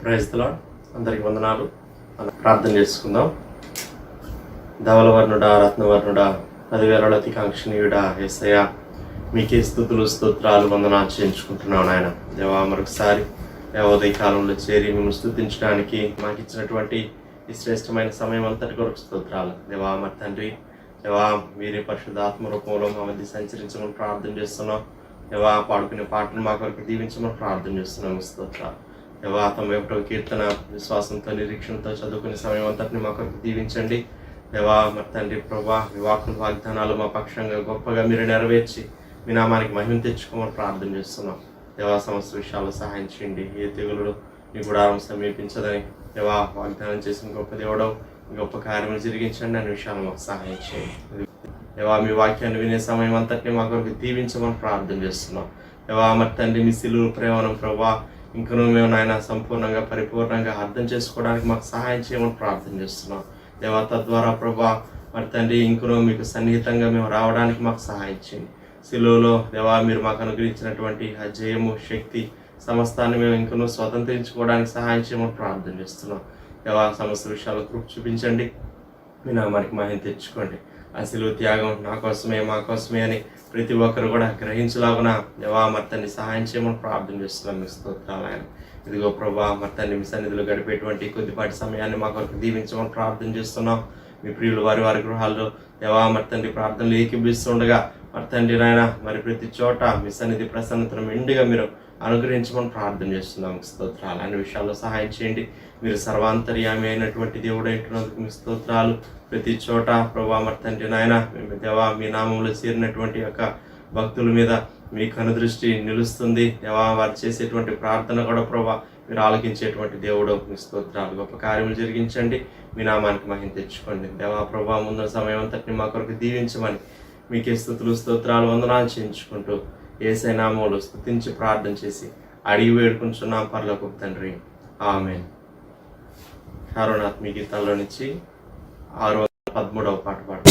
Praise the lord. అందరికి వందనాలు. ప్రార్థన చేసుకుందాం. ధవలవర్ణుడా, రత్నవర్ణుడా, 10,000 అతికాంక్షణీయుడా యేసయ్య, మీకే స్తుతులు స్తోత్రాలు వందనాలు చేయించుకుంటున్నాను ఆయన. దేవా, మరొకసారి ఉదయ కాలంలో చేరి మిమ్మల్ని స్తుతించడానికి మాకు ఇచ్చినటువంటి ఈ శ్రేష్టమైన సమయం అంతటి కొరకు స్తోత్రాలు. దేవా, మరి తండ్రి, దేవా, మీరే పరిశుద్ధాత్మ రూపంలో మా మధ్య సంచరించమని ప్రార్థన చేస్తున్నాం. దేవా, పాడుకునే పాటలు మా కొరకు దీవించమని ప్రార్థన చేస్తున్నాము. స్తోత్రాలు. దేవా, 91వ కీర్తన విశ్వాసంతో నిరీక్షణతో చదువుకునే సమయం అంతటిని మా కొరకు దీవించండి. దేవా, మరి తండ్రి ప్రభా, మీ వాగ్దానాలు మా పక్షంగా గొప్పగా మీరు నెరవేర్చి మీ నామానికి మహిమ తెచ్చుకోమని ప్రార్థన చేస్తున్నాం. దేవా, సమస్త విషయాల్లో సహాయం చేయండి. ఏ తెగులు మీ గుడారం సమీపించదని దేవా వాగ్దానం చేసిన గొప్ప దేవుడవు, గొప్ప కార్యములు జరిగించండి అనే విషయాలు మాకు సహాయం చేయండి. దేవా, మీ వాక్యాన్ని వినే సమయం అంతటిని మా కొరకు దీవించమని ప్రార్థన చేస్తున్నాం. దేవా, మరి తండ్రి, మీ సిలువ ప్రేమను ప్రభా ఇంకనూ మేము నాయన సంపూర్ణంగా పరిపూర్ణంగా అర్థం చేసుకోవడానికి మాకు సహాయం చేయమని ప్రార్థన చేస్తున్నాం. దేవా, తద్వారా ప్రభా మరి తండ్రి ఇంకనూ మీకు సన్నిహితంగా మేము రావడానికి మాకు సహాయం చేయండి. సిలువలో దేవా మీరు మాకు అనుగ్రహించినటువంటి ఆ జయము, శక్తి సమస్తాన్ని మేము ఇంకనూ స్వతంత్రించుకోవడానికి సహాయం చేయమని ప్రార్థన చేస్తున్నాం. దేవా, సమస్త విషయాలు కృప చూపించండి. మీ నామానికి మహిమ తెచ్చుకోండి. ఆ సిలువ త్యాగం నా కోసమే, మా కోసమే అని ప్రతి ఒక్కరు కూడా గ్రహించలాగున దేవా మరి తండ్రి సహాయం చేయమని ప్రార్థన చేస్తున్నాం. మీ స్తోత్రాలు ఆయన. ఇదిగో ప్రభా మరి తండ్రి మీ సన్నిధిలో గడిపేటువంటి కొద్దిపాటి సమయాన్ని మా కొరకు దీవించమని ప్రార్థన చేస్తున్నాం. మీ ప్రియులు వారి గృహాల్లో దేవా మరి తండ్రి ప్రార్థనలు ఏకీభిస్తుండగా మరి తండ్రి నాయన మరి ప్రతి చోట మీ సన్నిధి ప్రసన్నతను మెండుగా మీరు అనుగ్రహించమని ప్రార్థన చేస్తున్నాం. స్తోత్రాలు. అన్ని విషయాల్లో సహాయం చేయండి. మీరు సర్వాంతర్యామి అయినటువంటి దేవుడు అంటున్నందుకు మీ స్తోత్రాలు. ప్రతి చోట ప్రభా మరి తండ్రి నాయన దేవా మీ నామంలో చేరినటువంటి యొక్క భక్తుల మీద మీ కనుదృష్టి నిలుస్తుంది. దేవా, వారు చేసేటువంటి ప్రార్థన కూడా ప్రభా మీరు ఆలకించేటువంటి దేవుడు. మీ స్తోత్రాలు. గొప్ప కార్యములు జరిగించండి. మీ నామానికి మహిమ తెచ్చుకోండి. దేవా ప్రభా ముందున్న సమయం అంతటిని మా కొరకు దీవించమని మీకే స్తుతులు స్తోత్రాలు వందనాలు చేయించుకుంటూ యేసయ్య నామములో స్తుతించి ప్రార్థన చేసి అడిగి వేడుకుంటున్నాం పరలోకపు తండ్రి. ఆమేన్. ఆత్మీయ గీతాల్లో నుంచి 613వ పాట పాడు.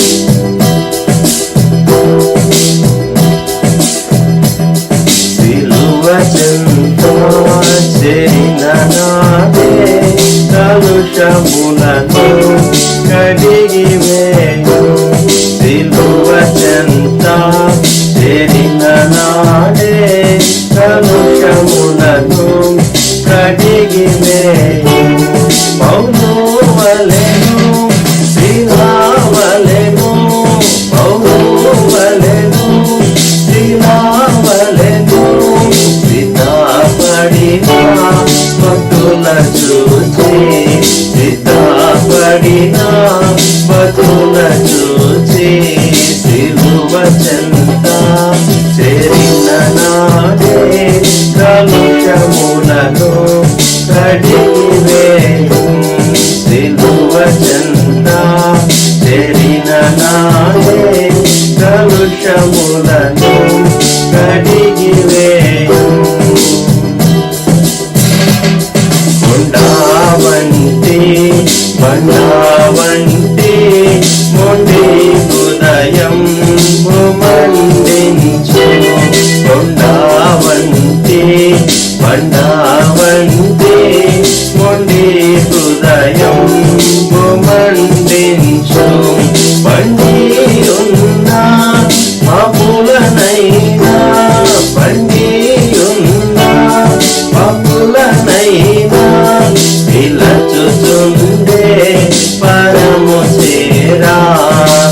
సిలువ చెంత చేరిన నాదే కలుషములను కడిగి వేయు. సిలువ చెంత చేరిన నాదే కలుషములను కడిగి వేయు. పౌలువలెను శిలావలెను, పౌలువలెను శిలావలెను, సిద్ధపడిన భక్తుల చూచి, సిద్ధపడిన భక్తుల చూచి, సిలువ చెంత చేరిన నాడే కలుషములను కడిగి వేయు. సిలువ చెంత చేరిన నాడే కలుషములను కడిగి వేయు. కొండవంటి బండవంటి మొండి హృదయం మండించు. కొండవంటి బండవంటి మొండి హృదయం మండించు. బండి ఉన్న పాపులనైనా, బండి ఉన్న పాపులనైనా పిలచుచుండే పరము చేరా,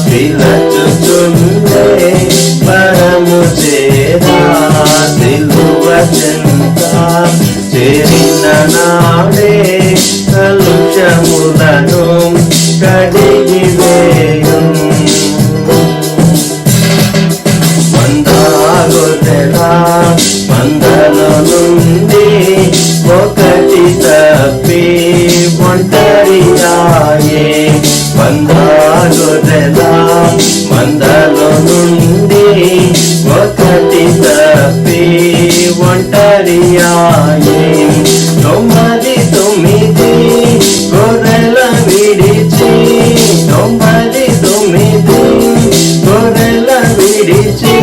పిలచుచుండే పరము చేరా. సిలువ చెంత చేరిన నాడే కలుషములను కడిగి వేయు. మందాగొర్రెల మందలో నుండి ఒకటి తప్పి ఒంటరియాయే. మందాగొర్రెల మందలో నుండి ఒకటి తప్పి ఒంటరియాయే. 99 గొర్రెల విడిచి, 99 గొర్రెల విడిచి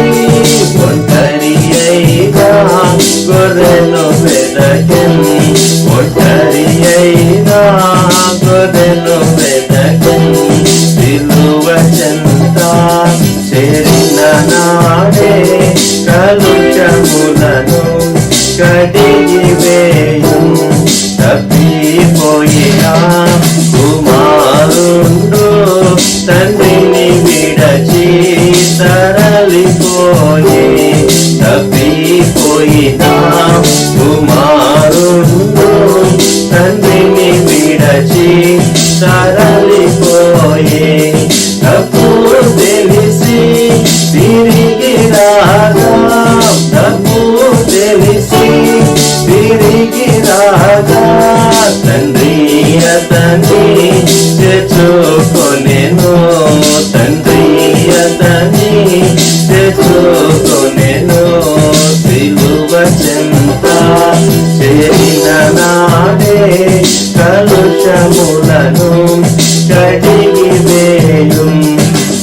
ఒంటరి అయిగా గొర్రెను వెదకెన్, ఒంటరి కుమారుండు తండ్రిని విడచి తరలిపోయి తప్పిపోయిన కుమారుండు తండ్రిని విడచి తరలిపోయి తప్పు తెలిసి తిరిగి రాగా తప్పు తెలిసి తిరిగి రాగా తండ్రి అతని తెచ్చుకొనెను తండ్రి అతని తెచ్చుకొనెను సిలువ చెంత చేరిన నాడే కలుషములను కడిగి వేయుం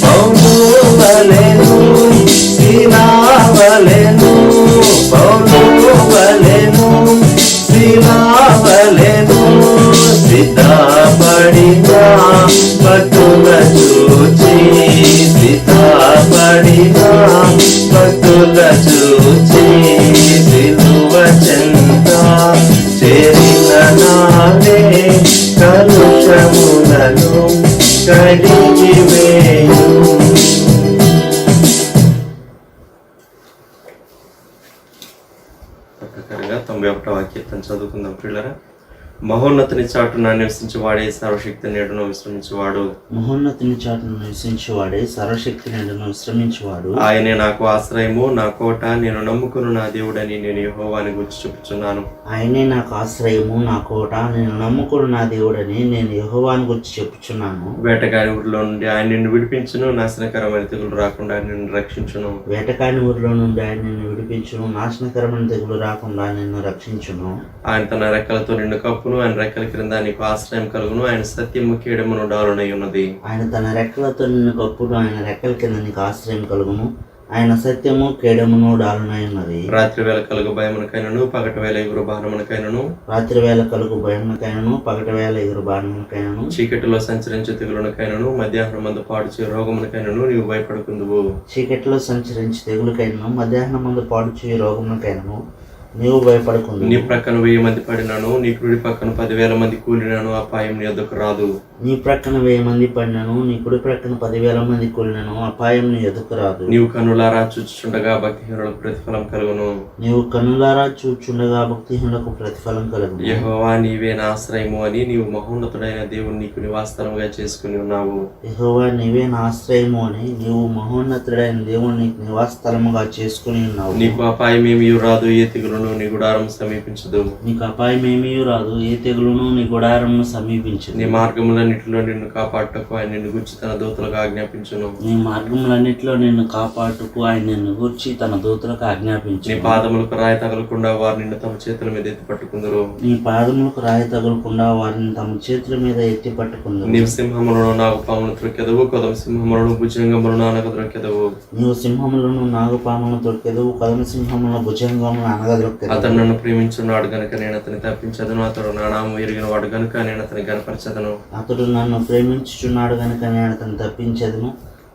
పౌలువలెను శిలావలెను పౌలువలెను శిలావలెను సిద్ధపడిన భక్తుల చూచి సిద్ధపడిన భక్తుల చూచి సిలువ చెంత చేరిన నాడే కలుషములను కడిగి వేయు. ప్రకారంగా 91వ కీర్తన చదువుకుందాం ప్రియులారా. మహోన్నతుని చాటున నివసించి వాడే సర్వశక్తి నేడును విశ్రమించువాడు. మహోన్నతుని చాటున నివసించువాడే సర్వశక్తి నేడును విశ్రమించువాడు. ఆయనే నాకు ఆశ్రయము నా కోట నేను నమ్ముకును నా దేవుడని నేను యెహోవాని గురించి చెప్పుచున్నాను. ఆయనే నాకు ఆశ్రయము నా కోట నేను నమ్ముకును నా దేవుడని నేను యెహోవాని గురించి చెప్పుచున్నాను. వేటగాని ఊరిలో నుండి ఆయన నిన్ను విడిపించును నాశనకరమైన తెగులు రాకుండా నిన్ను రక్షించును. వేటగాని ఊరిలో నుండి ఆయన నిన్ను విడిపించును నాశనకరమైన తెగులు రాకుండా నిన్ను రక్షించును. ఆయన తన రెక్కలతో నిన్ను కప్పును ఆయన రెక్కల క్రింద నీకు ఆశ్రయం కలుగును. ఆయన సత్యము కీడమును డాలునై ఉన్నది. ఆయన తన రెక్కలతో నిన్ను కప్పును ఆయన రెక్కల కింద నీకు ఆశ్రయం కలుగును. ఆయన సత్యము కేడమును డాలునై ఉన్నది. రాత్రి వేళ కలుగు భయమునకైనను పగటి వేళ ఎగురు బాణమునకైనను రాత్రి వేళ కలుగు భయమునకైనను పగటి వేళ ఎగురు బాణమునకైనను చీకటిలో సంచరించే తెగులునకైనను మధ్యాహ్నం మందు పాడుచే రోగమునకైనను నీవు భయపడుకుందువు. చీకటిలో సంచరించి తెగులకైనను మధ్యాహ్నం మందు పాడుచే రోగమునకైనను నీవు భయపడకుండా. నీ ప్రక్కన 1000 మంది పడినాను నీ కుడి పక్కన 10,000 మంది కూలినాను అపాయం నీ వద్దకు రాదు. నీ ప్రక్కన 1000 మంది పడినాను నీ కుడి ప్రక్కన 10,000 మంది కూలినాను అపాయం నీ ఎదుకు రాదు. నీవు కన్నులారా చూచుచుండగా భక్తిహీనులకు ప్రతిఫలం కలుగును. నీవు కన్నులారా చూచుండగా భక్తిహీనులకు ప్రతిఫలం కలుగును. యెహోవా నీవే నా ఆశ్రయము అని నీవు మహోన్నతుడైన దేవుని నీకు నివాసస్థలముగా చేసుకుని ఉన్నావు. యెహోవా నీవే నా ఆశ్రయము అని నీవు మహోన్నతుడైన దేవుని నీకు నివాసస్థలముగా చేసుకుని ఉన్నావు. నీకు అపాయం ఏమీ రాదు ఏ తెగులును నీ గుడారం సమీపించదు. నీకు అపాయం ఏమీ రాదు ఏ తెగులును నీ గుడారమును సమీపించదు. నీ మార్గములన్నిటిలో నిన్ను కాపాడుటకు ఆయన నిన్ను గురించి తన దూతలకు ఆజ్ఞాపించును. నీ మార్గములన్నిటిలో నిన్ను కాపాడుటకు ఆయన నిన్ను గూర్చి తన దూతలకు ఆజ్ఞాపించును. నీ పాదములకు రాయి తగలకుండా వారు నిన్ను తమ చేతుల మీద ఎత్తి పట్టుకుందరు. నీ పాదములకు రాయి తగలకుండా వారిని తమ చేతుల మీద ఎత్తి పట్టుకుందరు. నీవు సింహములను నాగుపాములను త్రొక్కెదవు కొదమ సింహములను భుజంగములను అనగద్రొక్కెదవు. నీవు సింహములను నాగుపాములను తొక్కెదవు కదమ సింహములను భుజంగములను అనగద్రొక్కెదవు. అతను నన్ను ప్రేమించున్నాడు గనుక నేను అతని తప్పించదను. అతడు నా నామము ఎరిగిన వాడు గనుక నేను అతని గనపరచదను. అతడు నన్ను ప్రేమించుచున్నాడు గనుక నేను అతను తప్పించదను.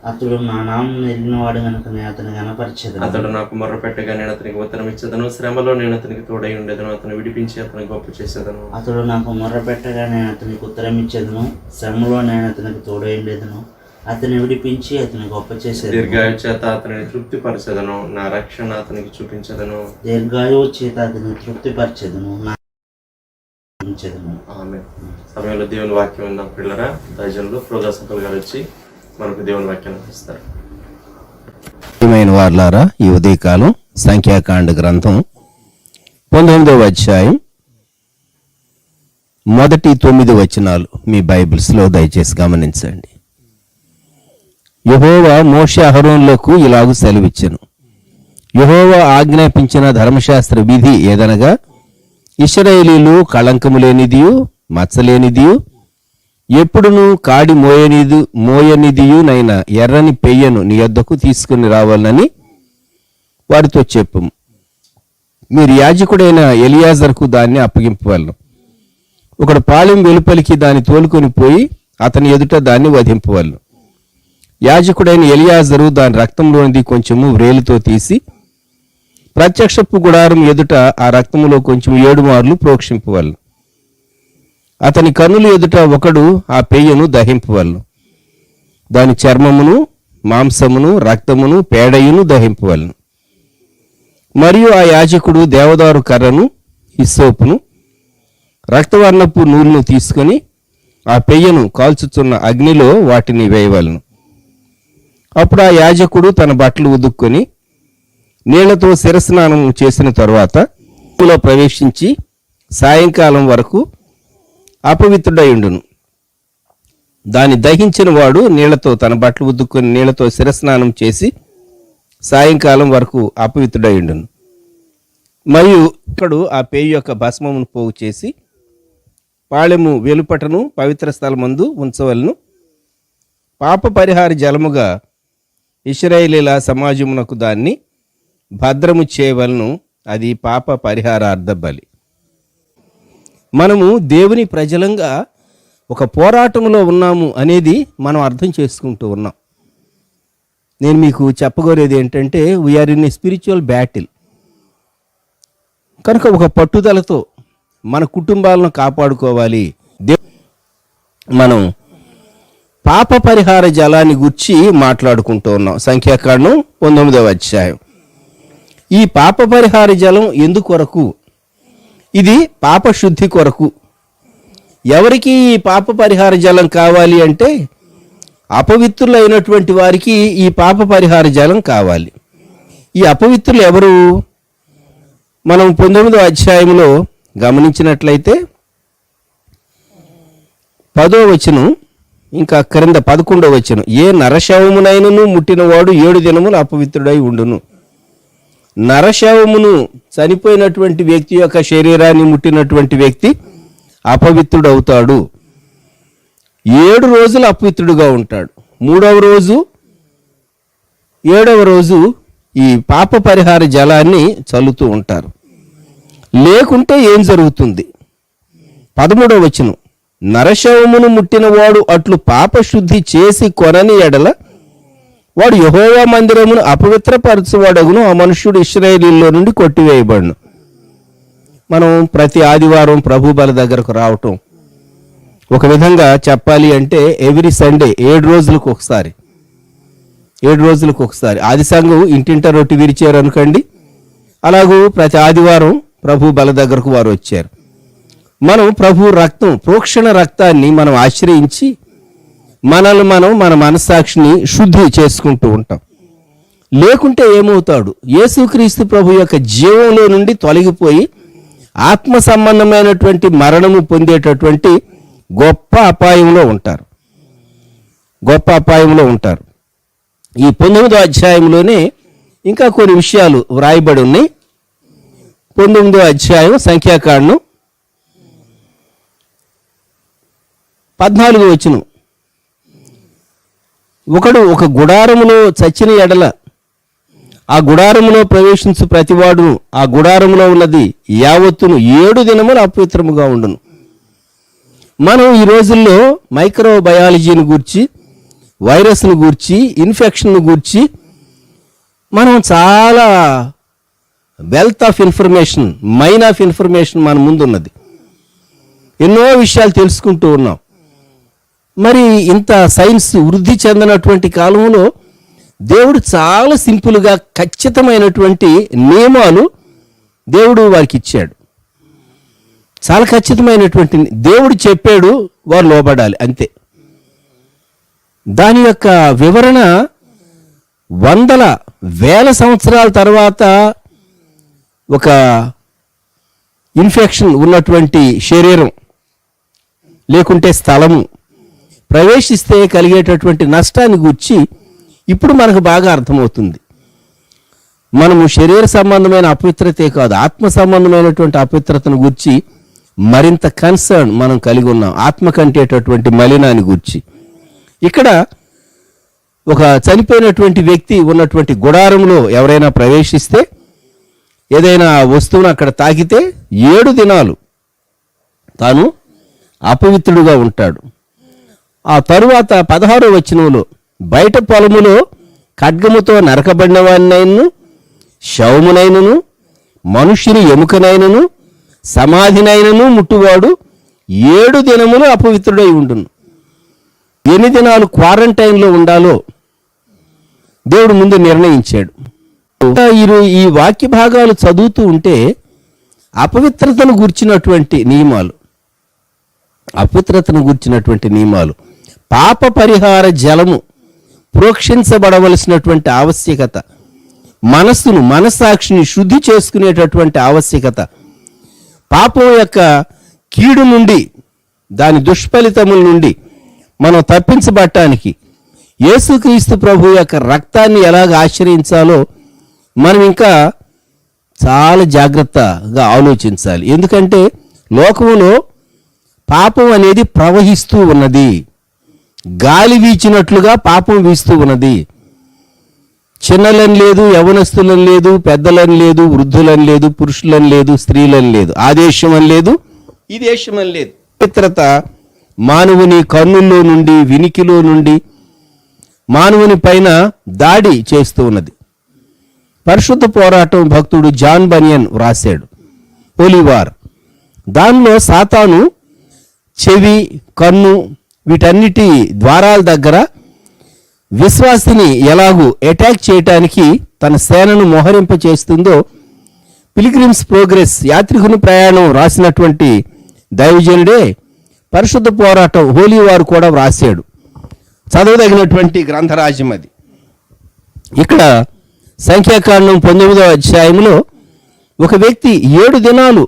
అతడు నా నామం ఎరిగిన వాడు గనుక నేను అతని గనపరచదను. అతడు నాకు మొర్ర పెట్టగా నేను అతనికి ఉత్తరం ఇచ్చదను. శ్రమలో నేను అతనికి తోడై ఉండేదను. అతను విడిపించి అతని గొప్ప చేసేదను. అతడు నాకు మొర్ర పెట్టగా నేను అతనికి ఉత్తరం ఇచ్చేదను. శ్రమలో నేను అతనికి తోడై ఉండేదను. అతని విడిపించి అతని గొప్ప చేసేది. దీర్ఘాయు చేత అతనిని తృప్తిపరచదను. నా రక్షణ అతనికి చూపించదను. దీర్ఘాయువు చేత అతని తృప్తిపరచదను. ఆమేన్. సమయంలో దేవుని వాక్యం ఉందాం పిల్లరా. దైవజనులు ప్రోదాసకులు గారు వచ్చి మనకు దేవుని వాక్యాన్ని ఇస్తారు. వార్లారా ఈ ఉదయకాలం సంఖ్యాకాండ గ్రంథం 19వ అధ్యాయం మొదటి 9 వచనాలు మీ బైబిల్స్ లో దయచేసి గమనించండి. యెహోవా మోషే అహరోనులకు ఇలాగు సెలవిచ్చెను. యెహోవా ఆజ్ఞాపించిన ధర్మశాస్త్ర విధి ఏదనగా ఇశ్రాయేలీలు కళంకము లేనిదియు మచ్చలేనిదియు ఎప్పుడును కాడి మోయనిదియు నైన ఎర్రని పెయ్యను నీ యొద్దకు తీసుకుని రావాలని వారితో చెప్పుము. మీరు యాజకుడైన ఎలియాజరుకు దాన్ని అప్పగింపవలను. ఒకడు పాలెం వెలుపలికి దాన్ని తోలుకొని పోయి అతని ఎదుట దాన్ని వధింపవలను. యాజకుడైన ఎలియాజరు దాని రక్తంలోనిది కొంచెము వ్రేలుతో తీసి ప్రత్యక్షపు గుడారం ఎదుట ఆ రక్తములో కొంచెం 7 మార్లు ప్రోక్షింపవలను. అతని కన్నుల ఎదుట ఒకడు ఆ పెయ్యను దహింపవలను. దాని చర్మమును, మాంసమును, రక్తమును, పేడయును దహింపవలను. మరియు ఆ యాజకుడు దేవదారు కర్రను, హిస్సోపును, రక్తవర్ణపు నూలును తీసుకొని ఆ పెయ్యను కాల్చుచున్న అగ్నిలో వాటిని వేయవలను. అప్పుడు ఆ యాజకుడు తన బట్టలు ఉదుక్కొని నీళ్లతో శిరస్నానం చేసిన తరువాత ప్రవేశించి సాయంకాలం వరకు అపవిత్రుడయుండును. దాన్ని దహించిన వాడు నీళ్లతో తన బట్టలు ఉద్దుకొని నీళ్లతో శిరస్నానం చేసి సాయంకాలం వరకు అపవిత్రుడయుండును. మరియు ఇక్కడ ఆ పేయి యొక్క భస్మమును పోగు చేసి పాళెము వెలుపటను పవిత్ర స్థలమందు ఉంచవలను. పాప పరిహార జలముగా ఇశ్రాయేలీల సమాజమునకు దాన్ని భద్రము చేయవలను. అది పాప పరిహారార్థ బలి. మనము దేవుని ప్రజలంగా ఒక పోరాటంలో ఉన్నాము అనేది మనం అర్థం చేసుకుంటూ ఉన్నాం. నేను మీకు చెప్పగోరేది ఏంటంటే we are in a spiritual battle. కనుక ఒక పట్టుదలతో మన కుటుంబాలను కాపాడుకోవాలి. మనం పాప పరిహార జలాన్ని గురించి మాట్లాడుకుంటూ ఉన్నాం. సంఖ్యాకాండం 19వ అధ్యాయం. ఈ పాప పరిహార జలం ఎందుకొరకు? ఇది పాప శుద్ధి కొరకు. ఎవరికి ఈ పాప పరిహార జలం కావాలి అంటే అపవిత్రులైనటువంటి వారికి ఈ పాప పరిహార జలం కావాలి. ఈ అపవిత్రులు ఎవరు? మనం 19వ అధ్యాయంలో గమనించినట్లయితే 10వ వచనం ఇంకా క్రింద 11వ వచనం, ఏ నరశవమునైనను ముట్టినవాడు 7 దినములు అపవిత్రుడై ఉండును. నరశవమును, చనిపోయినటువంటి వ్యక్తి యొక్క శరీరాన్ని ముట్టినటువంటి వ్యక్తి అపవిత్రుడవుతాడు. 7 రోజులు అపవిత్రుడుగా ఉంటాడు. 3వ రోజు 7వ రోజు ఈ పాప పరిహార జలాన్ని చల్లుతూ ఉంటారు. లేకుంటే ఏం జరుగుతుంది? 13వ వచనం, నరశవమును ముట్టినవాడు అట్లు పాపశుద్ధి చేసి కొనని ఎడల వాడు యెహోవా మందిరమును అపవిత్రపరచువాడగును. ఆ మనుష్యుడు ఇశ్రాయేలీలో నుండి కొట్టివేయబడును. మనం ప్రతి ఆదివారం ప్రభు బల దగ్గరకు రావటం, ఒక విధంగా చెప్పాలి అంటే ఎవ్రీ సండే 7 రోజులకు ఒకసారి 7 రోజులకు ఒకసారి ఆది సంఘం ఇంటింట రొట్టి విరిచారు అనుకోండి, అలాగూ ప్రతి ఆదివారం ప్రభు బల దగ్గరకు వారు వచ్చారు. మనం ప్రభు రక్తం, ప్రోక్షణ రక్తాన్ని మనం ఆశ్రయించి మనల్ని మన మనస్సాక్షిని శుద్ధి చేసుకుంటూ ఉంటాం. లేకుంటే ఏమవుతాడు? యేసుక్రీస్తు ప్రభు యొక్క జీవంలో నుండి తొలగిపోయి ఆత్మ సంబంధమైనటువంటి మరణము పొందేటటువంటి గొప్ప అపాయంలో ఉంటారు. గొప్ప అపాయంలో ఉంటారు. ఈ 19వ అధ్యాయంలోనే ఇంకా కొన్ని విషయాలు వ్రాయబడి ఉన్నాయి. 19వ అధ్యాయం సంఖ్యాకాండం 14వ వచనం, ఒకడు ఒక గుడారములో చచ్చిన ఎడల ఆ గుడారములో ప్రవేశించు ప్రతివాడు ఆ గుడారములో ఉన్నది యావత్తును 7 దినములు అపవిత్రముగా ఉండును. మనం ఈ రోజుల్లో మైక్రోబయాలజీని గూర్చి, వైరస్ను గూర్చి, ఇన్ఫెక్షన్ గూర్చి మనం చాలా wealth of information, mine of information మన ముందున్నది. ఎన్నో విషయాలు తెలుసుకుంటూ ఉన్నాం. మరి ఇంత సైన్స్ వృద్ధి చెందినటువంటి కాలంలో దేవుడు చాలా సింపుల్గా ఖచ్చితమైనటువంటి నియమాలు దేవుడు వారికి ఇచ్చాడు. చాలా ఖచ్చితమైనటువంటి దేవుడు చెప్పాడు, వారు లోబడాలి, అంతే. దాని యొక్క వివరణ 100,000 సంవత్సరాల తర్వాత ఒక ఇన్ఫెక్షన్ ఉన్నటువంటి శరీరం లేకుంటే స్థలము ప్రవేశిస్తే కలిగేటటువంటి నష్టాన్ని గూర్చి ఇప్పుడు మనకు బాగా అర్థమవుతుంది. మనము శరీర సంబంధమైన అపవిత్రతే కాదు, ఆత్మ సంబంధమైనటువంటి అపవిత్రతను గూర్చి మరింత కన్సర్న్ మనం కలిగి ఉన్నాం, ఆత్మ కంటేటటువంటి మలినాన్ని గూర్చి. ఇక్కడ ఒక చనిపోయినటువంటి వ్యక్తి ఉన్నటువంటి గుడారంలో ఎవరైనా ప్రవేశిస్తే, ఏదైనా వస్తువును అక్కడ తాకితే 7 దినాలు తాను అపవిత్రుడుగా ఉంటాడు. ఆ తరువాత 16వ వచనంలో, బయట పొలములో ఖడ్గముతో నరకబడిన వాడినైనను, శవమునైనను, మనుష్యుని ఎముకనైనను, సమాధినైనను ముట్టువాడు 7 దినములు అపవిత్రుడై ఉండును. ఎన్ని దినాలు క్వారంటైన్లో ఉండాలో దేవుడు ముందు నిర్ణయించాడు. ఈ వాక్య భాగాలు చదువుతూ ఉంటే అపవిత్రతను గూర్చినటువంటి నియమాలు, పాప పరిహార జలము ప్రోక్షించబడవలసినటువంటి ఆవశ్యకత, మనస్సాక్షిని శుద్ధి చేసుకునేటటువంటి ఆవశ్యకత, పాపం యొక్క కీడు నుండి, దాని దుష్ఫలితముల నుండి మనం తప్పించబడటానికి యేసుక్రీస్తు ప్రభు యొక్క రక్తాన్ని ఎలాగ ఆశ్రయించాలో మనం ఇంకా చాలా జాగ్రత్తగా ఆలోచించాలి. ఎందుకంటే లోకంలో పాపం అనేది ప్రవహిస్తూ ఉన్నది. గాలి వీచినట్లుగా పాపం వీస్తూ ఉన్నది. చిన్నలని లేదు, యవనస్తులని లేదు, పెద్దలని లేదు, వృద్ధులని లేదు, పురుషులని లేదు, స్త్రీలని లేదు, ఆ దేశం అని లేదు, ఈ దేశం అని లేదు. పవిత్రత మానవుని కన్నుల్లో నుండి, వినికిలో నుండి మానవుని పైన దాడి చేస్తూ ఉన్నది. పరిశుద్ధ పోరాటం భక్తుడు జాన్ బనియన్ వ్రాసాడు, హోలీవార్. దానిలో సాతాను చెవి, కన్ను వీటన్నిటి ద్వారాల దగ్గర విశ్వాసిని ఎలాగూ అటాక్ చేయటానికి తన సేనను మోహరింప చేస్తుందో పిల్గ్రిమ్స్ ప్రోగ్రెస్, యాత్రికుని ప్రయాణం రాసినటువంటి దైవజనుడే పరిశుద్ధ పోరాటం హోలీవార్ కూడా వ్రాసాడు. చదవదగినటువంటి గ్రంథరాజ్యం అది. ఇక్కడ సంఖ్యాకాండం 19వ అధ్యాయంలో ఒక వ్యక్తి 7 దినాలు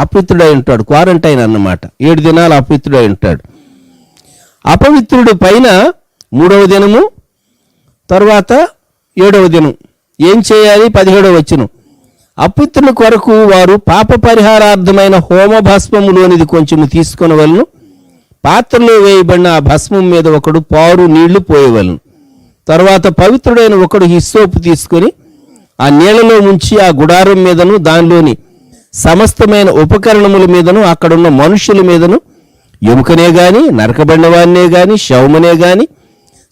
అపవిత్రుడై ఉంటాడు. క్వారంటైన్ అన్నమాట. 7 దినాలు అపవిత్రుడై ఉంటాడు. అపవిత్రుడు పైన 3వ దినము, తర్వాత 7వ దినం ఏం చేయాలి? 17వ వచనం, అపవిత్రుల కొరకు వారు పాప పరిహారార్థమైన హోమ భస్మములోనిది కొంచెము తీసుకొనవలను. పాత్రలో వేయబడిన ఆ భస్మం మీద ఒకడు పారు నీళ్లు పోయవలను. తర్వాత పవిత్రుడైన ఒకడు హిస్సోపు తీసుకొని ఆ నీళ్లలో ముంచి ఆ గుడారం మీదను, దానిలోని సమస్తమైన ఉపకరణముల మీదను, అక్కడున్న మనుషుల మీదను, ఎముకనే గాని, నరకబడిన వారినే గాని, శవమునే గాని,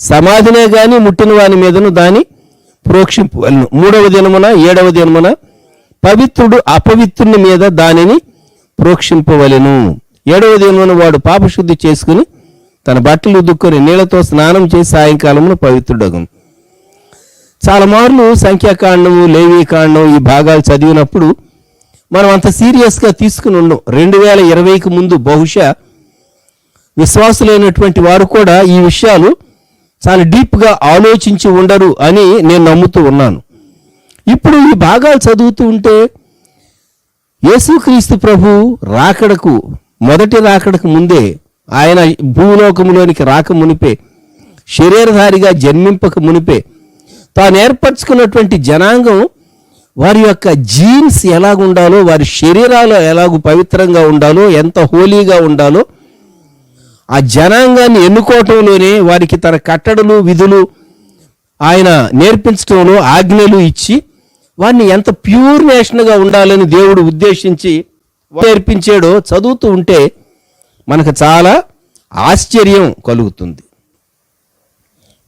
సమాధినే గాని ముట్టిన వాని మీదను దాని ప్రోక్షింపవలను. 3వ దినమున 7వ దినమున పవిత్రుడు అపవిత్రుని మీద దానిని ప్రోక్షింపవలెను. 7వ దినమున వాడు పాపశుద్ధి చేసుకుని తన బట్టలు ఉదుక్కొని నీళ్లతో స్నానం చేసి సాయంకాలమున పవిత్రుడగును. చాలా మార్లు సంఖ్యాకాండము, లేవీకాండం ఈ భాగాలు చదివినప్పుడు మనం అంత సీరియస్గా తీసుకుని ఉన్నాం. 2020కి ముందు బహుశా విశ్వాసులైనటువంటి వారు కూడా ఈ విషయాలు చాలా డీప్గా ఆలోచించి ఉండరు అని నేను నమ్ముతూ ఉన్నాను. ఇప్పుడు ఈ భాగాలు చదువుతూ ఉంటే యేసుక్రీస్తు ప్రభు రాకడకు, మొదటి రాకడకు ముందే, ఆయన భూలోకములోనికి రాక మునిపే, శరీరధారిగా జన్మింపక మునిపే తాను ఏర్పరచుకున్నటువంటి జనాంగం వారి యొక్క జీన్స్ ఎలాగుండాలో, వారి శరీరాలు ఎలాగూ పవిత్రంగా ఉండాలో, ఎంత హోలీగా ఉండాలో, ఆ జనాంగాన్ని ఎన్నుకోవటంలోనే వారికి తన కట్టడలు, విధులు ఆయన నేర్పించడంలో ఆజ్ఞలు ఇచ్చి వారిని ఎంత ప్యూర్ నేషన్గా ఉండాలని దేవుడు ఉద్దేశించి నేర్పించాడో చదువుతూ ఉంటే మనకు చాలా ఆశ్చర్యం కలుగుతుంది.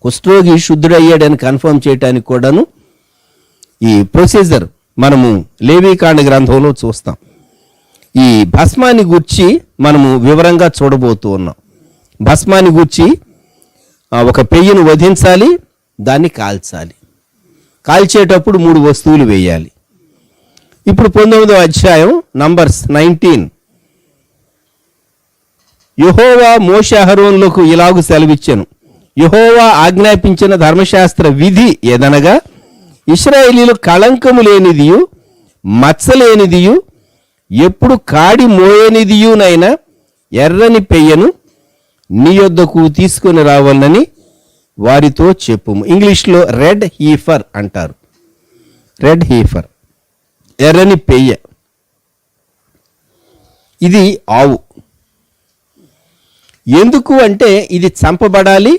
కుష్ఠరోగి శుద్ధుడయ్యాడని కన్ఫర్మ్ చేయడానికి కూడాను ఈ ప్రొసీజర్ మనము లేవీకాండ గ్రంథంలో చూస్తాం. ఈ భస్మాన్ని గూర్చి మనము వివరంగా చూడబోతూ ఉన్నాం. భస్మాన్ని గూర్చి ఒక పెయ్యను వధించాలి, దాన్ని కాల్చాలి. కాల్చేటప్పుడు 3 వస్తువులు వేయాలి. ఇప్పుడు 19వ అధ్యాయం నంబర్స్ 19. యెహోవా మోషే అహరోనులకు ఇలాగు సెలవిచ్చెను. యెహోవా ఆజ్ఞాపించిన ధర్మశాస్త్ర విధి ఏదనగా, ఇశ్రాయేలీలు కళంకము లేనిదియు మచ్చలేనిదియు ఎప్పుడు కాడి మోయనిదియునైనా ఎర్రని పెయ్యను నీ యొద్దకు తీసుకొని రావాలని వారితో చెప్పుము. ఇంగ్లీష్లో రెడ్ హీఫర్ అంటారు. రెడ్ హీఫర్, ఎర్రని పెయ్య. ఇది ఆవు. ఎందుకు అంటే ఇది చంపబడాలి,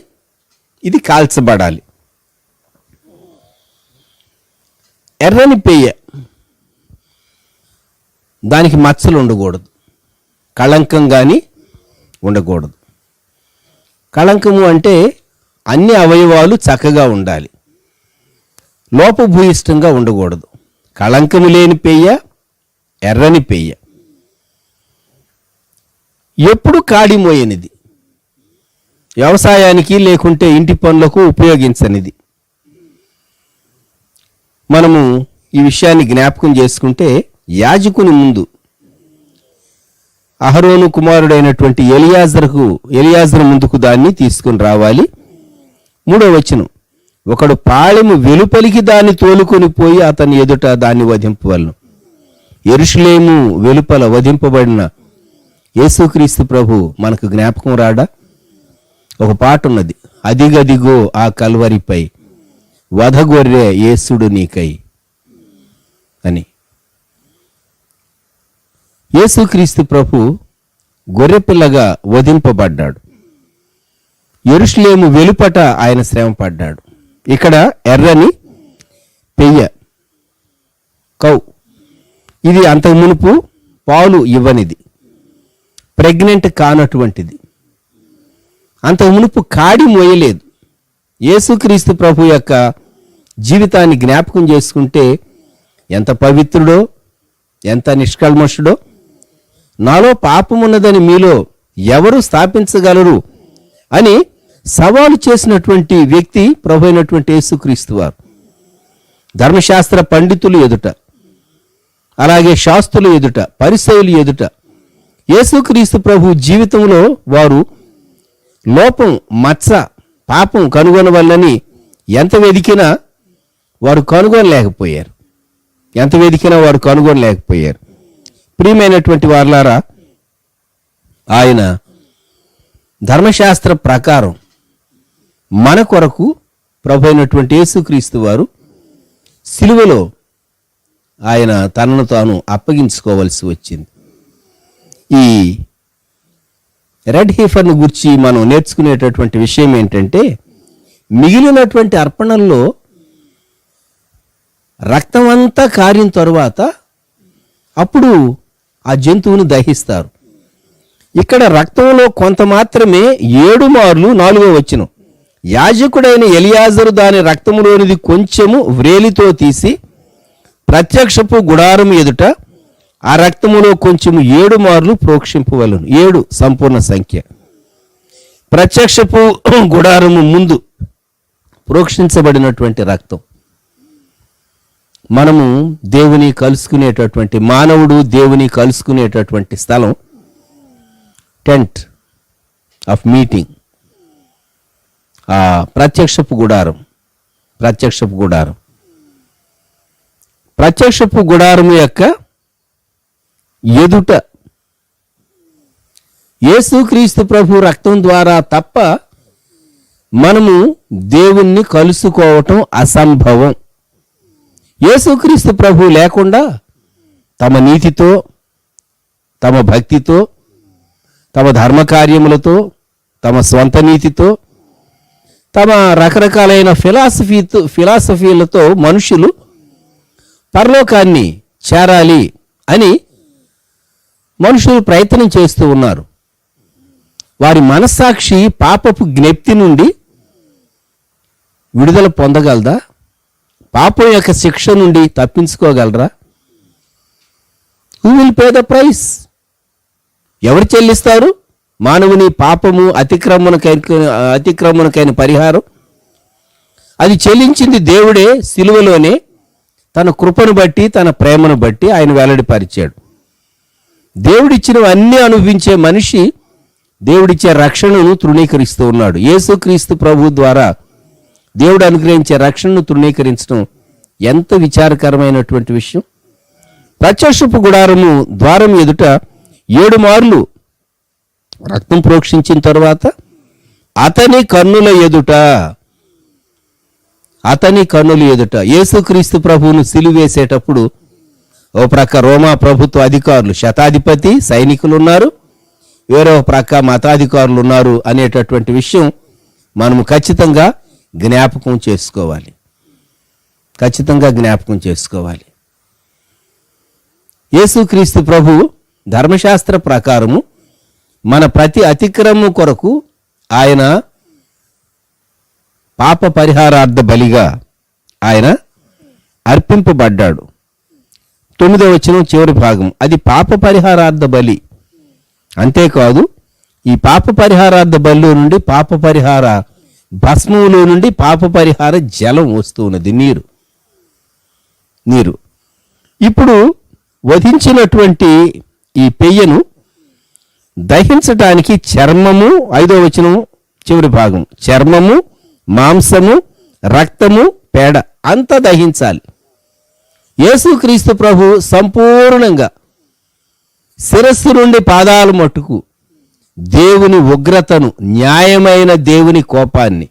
ఇది కాల్చబడాలి. ఎర్రని పెయ్య, దానికి మచ్చలు ఉండకూడదు, కళంకం కానీ ఉండకూడదు. కళంకము అంటే అన్ని అవయవాలు చక్కగా ఉండాలి, లోపభూయిష్టంగా ఉండకూడదు. కళంకము లేని పెయ్య, ఎర్రని పెయ్య. ఎప్పుడు కాడిమోయనిది, వ్యవసాయానికి లేకుంటే ఇంటి పనులకు ఉపయోగించనిది. మనము ఈ విషయాన్ని జ్ఞాపకం చేసుకుంటే యాజకుని ముందు అహరోను కుమారుడైనటువంటి ఎలియాజరు ముందుకు దాన్ని తీసుకుని రావాలి. 3వ వచనం, ఒకడు పాళెము వెలుపలికి దాన్ని తోలుకొని పోయి అతని ఎదుట దాన్ని వధింపవలను. యెరూషలేము వెలుపల వధింపబడిన యేసుక్రీస్తు ప్రభు మనకు జ్ఞాపకం రాడా? ఒక పాట ఉన్నది, అదిగదిగో ఆ కల్వరిపై వధగొర్రె యేసుడు నీకై అని. యేసుక్రీస్తు ప్రభు గొర్రెపిల్లగా వధింపబడ్డాడు. యెరూషలేము వెలుపట ఆయన శ్రమ పడ్డాడు. ఇక్కడ ఎర్రని పెయ్య కౌ, ఇది అంతకు మునుపు పాలు ఇవ్వనిది, ప్రెగ్నెంట్ కానటువంటిది, అంతకు మునుపు కాడి మోయలేదు. యేసుక్రీస్తు ప్రభు యొక్క జీవితాన్ని జ్ఞాపకం చేసుకుంటే ఎంత పవిత్రుడో, ఎంత నిష్కల్మషుడో, నాలో పాపమున్నదని మీలో ఎవరు స్థాపించగలరు అని సవాలు చేసినటువంటి వ్యక్తి ప్రభు అయినటువంటి యేసుక్రీస్తు వారు. ధర్మశాస్త్ర పండితులు ఎదుట, అలాగే శాస్త్రుల ఎదుట, పరిసయ్యుల ఎదుట యేసుక్రీస్తు ప్రభు జీవితంలో వారు లోపం, మచ్చ, పాపం కనుగొనవల్లని ఎంత వెదికినా వారు కనుగొనలేకపోయారు. ప్రియమైనటువంటి వారలారా, ఆయన ధర్మశాస్త్ర ప్రకారం మన కొరకు ప్రభు అయినటువంటి యేసుక్రీస్తు వారు సిలువలో ఆయన తనను తాను అప్పగించుకోవలసి వచ్చింది. ఈ రెడ్ హీఫర్ను గురించి మనం నేర్చుకునేటటువంటి విషయం ఏంటంటే, మిగిలినటువంటి అర్పణల్లో రక్తం అంతా కారిన తరువాత అప్పుడు ఆ జంతువును దహిస్తారు. ఇక్కడ రక్తంలో కొంత మాత్రమే 7 మార్లు 4వ వచనం, యాజకుడైన ఎలియాజరు దాని రక్తములోనిది కొంచెము వ్రేలితో తీసి ప్రత్యక్షపు గుడారం ఎదుట ఆ రక్తములో కొంచెము 7 మార్లు ప్రోక్షింపవలను. 7 సంపూర్ణ సంఖ్య. ప్రత్యక్షపు గుడారము ముందు ప్రోక్షించబడినటువంటి రక్తం. మనము దేవుని కలుసుకునేటటువంటి, మానవుడు దేవుని కలుసుకునేటటువంటి స్థలం టెంట్ ఆఫ్ మీటింగ్, ఆ ప్రత్యక్షపు గుడారం. ప్రత్యక్షపు గుడారము యొక్క ఎదుట యేసుక్రీస్తు ప్రభు రక్తం ద్వారా తప్ప మనము దేవుణ్ణి కలుసుకోవటం అసంభవం. యేసుక్రీస్తు ప్రభు లేకుండా తమ నీతితో, తమ భక్తితో, తమ ధర్మకార్యములతో, తమ స్వంత నీతితో, తమ రకరకాలైన ఫిలాసఫీలతో మనుషులు పరలోకాన్ని చేరాలి అని మనుషులు ప్రయత్నం చేస్తూ ఉన్నారు. వారి మనస్సాక్షి పాపపు జ్ఞప్తి నుండి విడుదల పొందగలదా? పాపం యొక్క శిక్ష నుండి తప్పించుకోగలరా? Who will pay the price? ఎవరు చెల్లిస్తారు మానవుని పాపము అతిక్రమణకైన పరిహారం? అది చెల్లించింది దేవుడే. సిలువలోనే తన కృపను బట్టి, తన ప్రేమను బట్టి ఆయన వెల్లడిపరిచాడు. దేవుడిచ్చినవన్నీ అనుభవించే మనిషి దేవుడిచ్చే రక్షణను తృణీకరిస్తూ ఉన్నాడు. యేసుక్రీస్తు ప్రభు ద్వారా దేవుడు అనుగ్రహించే రక్షణను తృణీకరించడం ఎంత విచారకరమైనటువంటి విషయం. ప్రత్యక్షపు గుడారము ద్వారం ఎదుట 7 మార్లు రక్తం ప్రోక్షించిన తరువాత అతని కన్నుల ఎదుట యేసుక్రీస్తు ప్రభువును సిలువేసేటప్పుడు ఓ ప్రక్క రోమా ప్రభుత్వ అధికారులు, శతాధిపతి సైనికులు ఉన్నారు, వేరే ప్రక్క మతాధికారులు ఉన్నారు అనేటటువంటి విషయం మనము ఖచ్చితంగా జ్ఞాపకం చేసుకోవాలి. యేసుక్రీస్తు ప్రభు ధర్మశాస్త్ర ప్రకారము మన ప్రతి అతిక్రమము కొరకు ఆయన పాప పరిహారార్థ బలిగా ఆయన అర్పింపబడ్డాడు. 9వ వచనం చివరి భాగం, అది పాప పరిహారార్థ బలి అంతేకాదు ఈ పాప పరిహారార్థ బలిలో నుండి పాప పరిహార భస్మములో నుండి పాప పరిహార జలం వస్తూ ఉన్నది, నీరు. ఇప్పుడు వధించినటువంటి ఈ పెయ్యను దహించటానికి చర్మము, 5వ వచనం చివరి భాగం, చర్మము, మాంసము, రక్తము, పేడ అంతా దహించాలి. యేసుక్రీస్తు ప్రభు సంపూర్ణంగా శిరస్సు నుండి పాదాల మట్టుకు దేవుని ఉగ్రతను, న్యాయమైన దేవుని కోపాన్ని,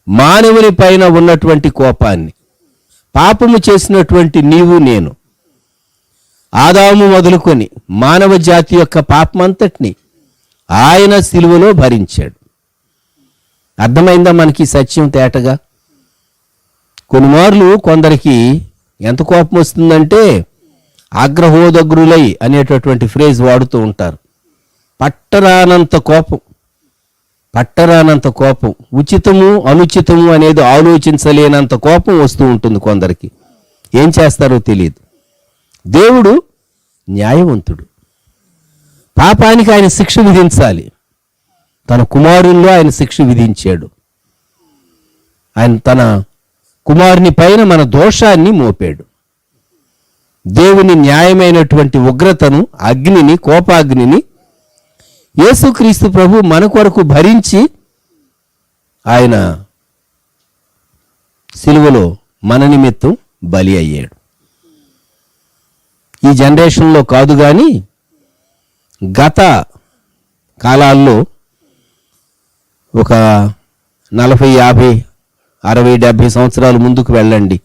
మానవుని పైన ఉన్నటువంటి కోపాన్ని, పాపము చేసినటువంటి నీవు నేను, ఆదాము మొదలుకొని మానవ జాతి యొక్క పాపమంతటిని ఆయన సిలువలో భరించాడు. అర్థమైందా మనకి సత్యం తేటగా? కొన్ని మార్లు కొందరికి ఎంత కోపం వస్తుందంటే ఆగ్రహోదగ్రులై అనేటటువంటి ఫ్రేజ్ వాడుతూ ఉంటారు. పట్టరానంత కోపం, ఉచితము అనుచితము అనేది ఆలోచించలేనంత కోపం వస్తూ ఉంటుంది కొందరికి. ఏం చేస్తారో తెలియదు. దేవుడు న్యాయవంతుడు. పాపానికి ఆయన శిక్ష విధించాలి. తన కుమారుల్లో ఆయన శిక్ష విధించాడు. ఆయన తన కుమారుని పైన మన దోషాన్ని మోపాడు. దేవుని న్యాయమైనటువంటి ఉగ్రతను, అగ్నిని, కోపాగ్నిని యేసుక్రీస్తు ప్రభు మన కొరకు భరించి ఆయన సిలువలో మన నిమిత్తం బలి అయ్యాడు. ఈ జనరేషన్లో కాదు కానీ గత కాలాల్లో ఒక 40, 50, 60, 70 సంవత్సరాలు ముందుకు వెళ్ళండి.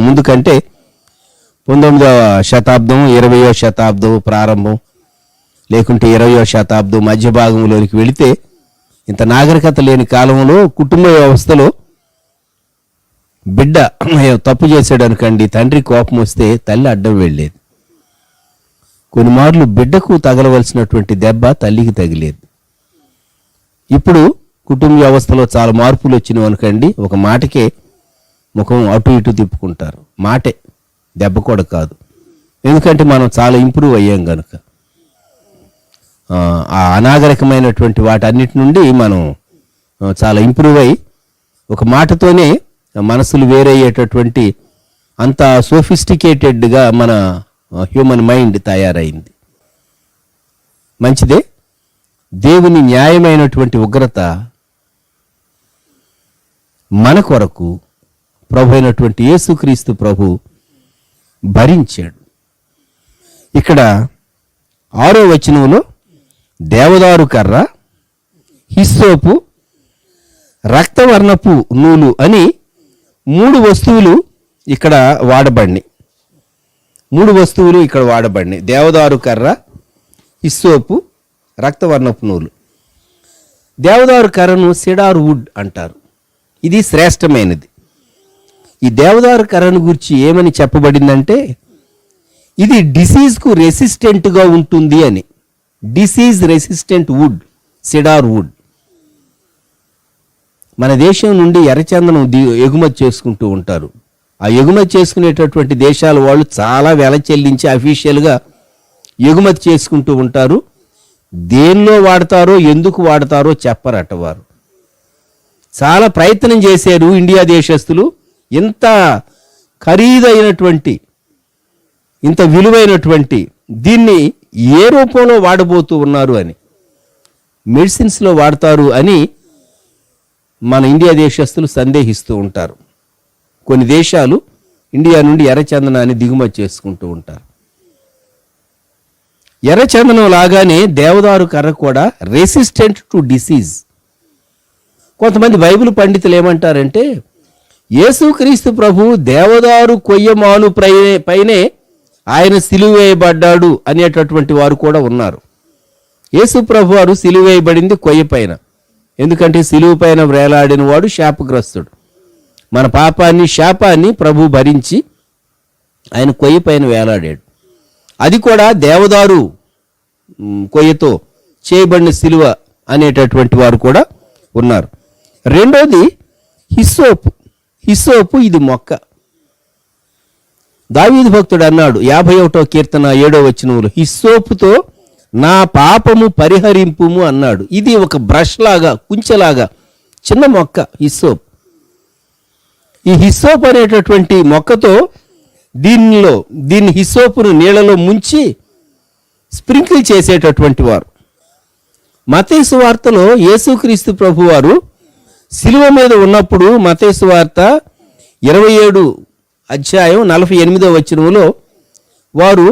ముందుకంటే 19వ శతాబ్దం, 20వ శతాబ్దం ప్రారంభం, లేకుంటే 20వ శతాబ్దం మధ్య భాగంలోనికి వెళితే ఇంత నాగరికత లేని కాలంలో కుటుంబ వ్యవస్థలో బిడ్డ తప్పు చేశాడు అనుకోండి, తండ్రి కోపం వస్తే తల్లి అడ్డం వెళ్ళేది. కొన్ని మార్లు బిడ్డకు తగలవలసినటువంటి దెబ్బ తల్లికి తగిలేదు. ఇప్పుడు కుటుంబ వ్యవస్థలో చాలా మార్పులు వచ్చినవి అనుకోండి, ఒక మాటకే ముఖం అటు ఇటు తిప్పుకుంటారు. మాటే, దెబ్బ కూడా కాదు. ఎందుకంటే మనం చాలా ఇంప్రూవ్ అయ్యాం కనుక. ఆ అనాగరికమైనటువంటి వాటన్నిటి నుండి మనం చాలా ఇంప్రూవ్ అయ్యి ఒక మాటతోనే మనసులు వేరయ్యేటటువంటి అంత సోఫిస్టికేటెడ్గా మన హ్యూమన్ మైండ్ తయారైంది. మంచిదే. దేవుని న్యాయమైనటువంటి ఉగ్రత మన కొరకు ప్రభు అయినటువంటి యేసుక్రీస్తు ప్రభు భరించాడు. ఇక్కడ 6వ వచనంలో దేవదారు కర్ర, హిస్సోపు, రక్తవర్ణపు నూలు అని 3 వస్తువులు ఇక్కడ వాడబడినాయి. దేవదారు కర్ర, హిస్సోపు, రక్తవర్ణపు నూలు. దేవదారు కర్రను సిడార్ వుడ్ అంటారు. ఇది శ్రేష్టమైనది. ఈ దేవదారు కర్రను గురించి ఏమని చెప్పబడిందంటే ఇది డిసీజ్కు రెసిస్టెంట్గా ఉంటుంది అని. Disease resistant wood, cedar wood. మన దేశం నుండి ఎర్రచందనం ఎగుమతి చేసుకుంటూ ఉంటారు. ఆ ఎగుమతి చేసుకునేటటువంటి దేశాల వాళ్ళు చాలా వెల చెల్లించి అఫీషియల్గా ఎగుమతి చేసుకుంటూ ఉంటారు. దేనిలో వాడతారో, ఎందుకు వాడతారో చెప్పరట వారు. చాలా ప్రయత్నం చేశారు ఇండియా దేశస్తులు. ఇంత ఖరీదైనటువంటి, ఇంత విలువైనటువంటి దీన్ని ఏ రూపంలో వాడబోతూ ఉన్నారు అని, మెడిసిన్స్లో వాడతారు అని మన ఇండియా దేశస్తులు సందేహిస్తూ ఉంటారు. కొన్ని దేశాలు ఇండియా నుండి ఎర్రచందనాన్ని దిగుమతి చేసుకుంటూ ఉంటారు. ఎర్రచందనం లాగానే దేవదారు కర్ర కూడా రెసిస్టెంట్ టు డిసీజ్. కొంతమంది బైబిల్ పండితులు ఏమంటారంటే యేసుక్రీస్తు ప్రభు దేవదారు కొయ్యమాను పైనే ఆయన సిలువ వేయబడ్డాడు అనేటటువంటి వారు కూడా ఉన్నారు. యేసు ప్రభు వారు సిలువ వేయబడింది కొయ్య పైన. ఎందుకంటే సిలువ పైన వేలాడిన వాడు శాపగ్రస్తుడు. మన పాపాన్ని, శాపాన్ని ప్రభు భరించి ఆయన కొయ్య పైన వేలాడాడు. అది కూడా దేవదారు కొయ్యతో చేయబడిన సిలువ అనేటటువంటి వారు కూడా ఉన్నారు. రెండోది హిస్సోపు. హిస్సోపు ఇది మొక్క. దావీదు భక్తుడు అన్నాడు 51వ కీర్తన 7వ వచనంలో, హిస్సోపుతో నా పాపము పరిహరింపుము అన్నాడు. ఇది ఒక బ్రష్ లాగా, కుంచెలాగా చిన్న మొక్క హిస్సోప్. ఈ హిస్సోప్ అనేటటువంటి మొక్కతో దీన్ని హిస్సోపును నీళ్ళలో ముంచి స్ప్రింకిల్ చేసేటటువంటి వారు. మత్తయి సువార్తలో యేసుక్రీస్తు ప్రభువారు శిలువ మీద ఉన్నప్పుడు మత్తయి సువార్త 27:48 వారు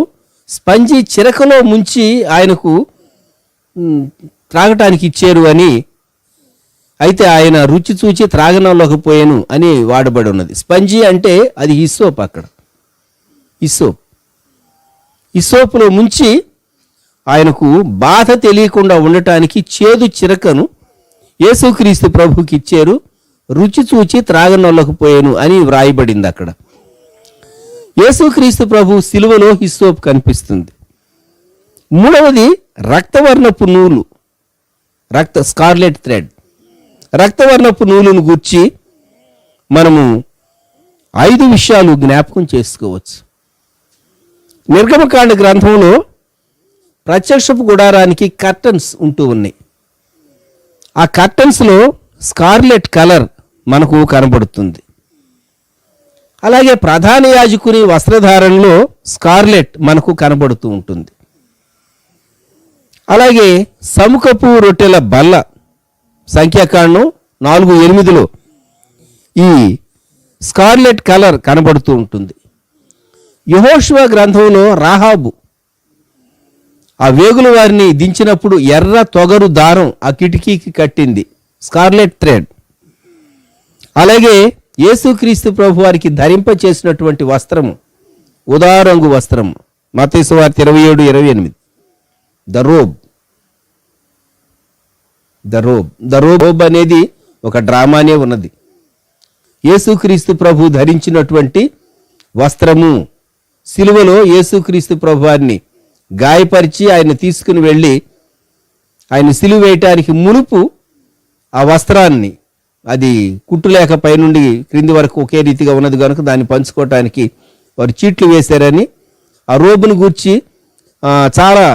స్పంజి చిరకలో ముంచి ఆయనకు త్రాగటానికి ఇచ్చారు అని, అయితే ఆయన రుచి చూచి త్రాగనలేకపోయాను అని వాడబడి ఉన్నది. స్పంజి అంటే అది హిస్సోప్. అక్కడ హిస్సోపులో ముంచి ఆయనకు బాధ తెలియకుండా ఉండటానికి చేదు చిరకను యేసుక్రీస్తు ప్రభుకి ఇచ్చారు. రుచి చూచి త్రాగనలేకపోయాను అని వ్రాయబడింది అక్కడ. యేసుక్రీస్తు ప్రభు శిలువలో హిస్సోప్ కనిపిస్తుంది. మూడవది రక్తవర్ణపు నూలు, స్కార్లెట్ థ్రెడ్. రక్తవర్ణపు నూలును గూర్చి మనము 5 విషయాలు జ్ఞాపకం చేసుకోవచ్చు. నిర్గమకాండ గ్రంథంలో ప్రత్యక్షపు గుడారానికి కర్టన్స్ ఉంటూ ఉన్నాయి. ఆ కర్టన్స్లో స్కార్లెట్ కలర్ మనకు కనబడుతుంది. అలాగే ప్రధాన యాజకుని వస్త్రధారణలో స్కార్లెట్ మనకు కనబడుతూ ఉంటుంది. అలాగే సముఖపు రొట్టెల బల్ల సంఖ్యాకాండం 4:8 ఈ స్కార్లెట్ కలర్ కనబడుతూ ఉంటుంది. యెహోషువ గ్రంథంలో రాహాబు ఆ వేగుల వారిని దించినప్పుడు ఎర్ర తొగరు దారం ఆ కిటికీకి కట్టింది, స్కార్లెట్ థ్రెడ్. అలాగే యేసుక్రీస్తు ప్రభు వారికి ధరింప చేసినటువంటి వస్త్రము ఉదారంగు వస్త్రము, మత్తయి సువార్త 27:28 ద రోబ్ అనేది ఒక డ్రామానే ఉన్నది. యేసుక్రీస్తు ప్రభు ధరించినటువంటి వస్త్రము. సిలువలో యేసుక్రీస్తు ప్రభు వారిని గాయపరిచి ఆయన తీసుకుని వెళ్ళి ఆయన సిలువ వేయటానికి మునుపు ఆ వస్త్రాన్ని, అది కుట్టులేక పైనుండి క్రింది వరకు ఒకే రీతిగా ఉన్నది కనుక దాన్ని పంచుకోవటానికి వారు చీట్లు వేశారని, ఆ రోబును గూర్చి చాలా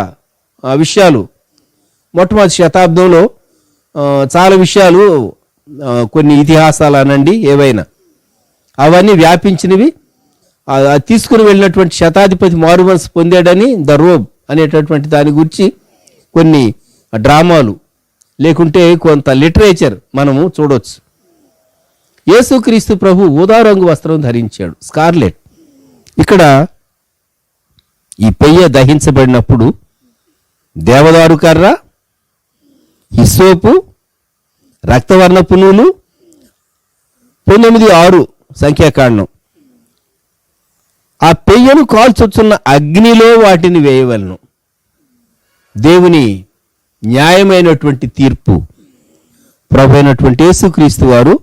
విషయాలు మొట్టమొదటి శతాబ్దంలో చాలా విషయాలు, కొన్ని ఇతిహాసాలు అనండి ఏవైనా, అవన్నీ వ్యాపించినవి. తీసుకుని వెళ్ళినటువంటి శతాధిపతి మారుమనసు పొందాడని ద రోబ్ అనేటటువంటి దాని గురించి కొన్ని డ్రామాలు లేకుంటే కొంత లిటరేచర్ మనము చూడవచ్చు. యేసుక్రీస్తు ప్రభు ఊదా రంగు వస్త్రం ధరించాడు, స్కార్లెట్. ఇక్కడ ఈ పెయ్య దహించబడినప్పుడు దేవదారు కర్ర, హిస్సోపు, రక్తవర్ణపు నూలు, 9:6 సంఖ్యాకాండం. ఆ పెయ్యను కాల్చొచ్చున్న అగ్నిలో వాటిని వేయవలను. దేవుని న్యాయమైనటువంటి తీర్పు ప్రభు అయినటువంటి యేసుక్రీస్తు వారు